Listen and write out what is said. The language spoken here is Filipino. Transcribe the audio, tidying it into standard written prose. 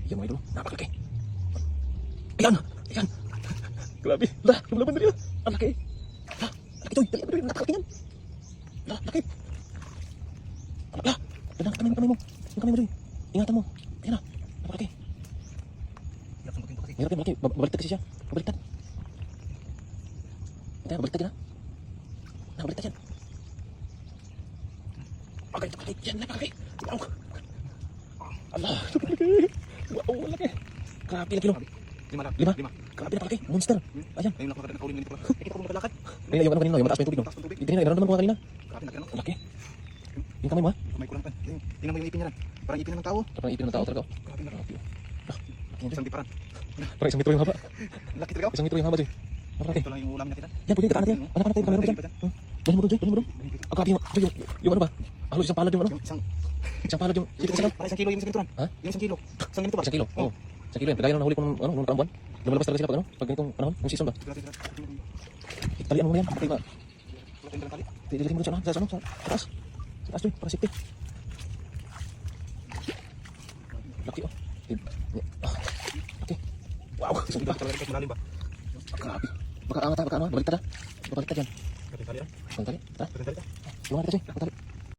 Yan mga idol, napakalaki. Ayan! Ayan! Grabe! Lah! Lumalaban na rin ah! Ang laki! Lah! Laki Joy! Dali! Dali! Napakalaki yan! Lah! Laki! Lah! Dala! Kamay mo! Kamay mo! Yung kamay mo Joy! Ingatan mo! Ayan na! Napakalaki! Hirap yung malaki! Babaliktad kasi siya! Babaliktad! Ito yan! Babaliktad yan ah! Nabaliktad yan! Okay! Napakalaki! Yan! Napakalaki! Wow! Allah! Napakalaki! Wow! Malaki! Grabe! Ilang kilo? 5? Grabe napakalaki! Monster! Ayan! Ayun lang nakakita na kaulin ganito pala. Nakita ko maglakad. Ayun yung ano kanina, yung mataas pa yung tubig no? Taas ng tubig. Hindi na, nararamdaman ko nga kanina. Grabe laki ano. Laki. Yung kamay mo ha? Kamay ko lang pa. Tingnan mo yung ipin niya lang. Parang ipin ng tao. Parang ipin ng tao talaga. Grabe laki. Laki yan Isang diparan. Parang 1 metro yung haba. Laki talaga. 1 metro yung haba Joy. Napakalaki. Ito lang yung ulam nakita. Yan, pwede kataan natin yan. Anak natin yung kamera mo dyan. Dali mo doon Joy, dali mo doon. Ah, grabe Joy, yung ano ba? Halos isang palad yung ano? Isang palad yung sito sa Parang 1 kilo yung isang ganito. Ha? Yung 1 kilo. 1 ganito ba? 1 kilo. Oo. 1 kilo yan. Kagaya nung nahuli ko nung ano, nung karambuan. Lumalabas talaga sila pag ano, pag ganitong panahon, yung season ba? Grabe. Talian mo na yan. Okay ba? Laki ng tali. Dilagay mo doon sa ano, sa taas. Sa taas Joy, para safety. Laki oh. Laki. Wow, isang iba. Talaga kahit malalim ba? Grabe. Baka angat ha, baka ano, baliktad ha. Baliktad yan. Grabe tali ah. Baliktad. Ha? Grabe tali. Yung tali.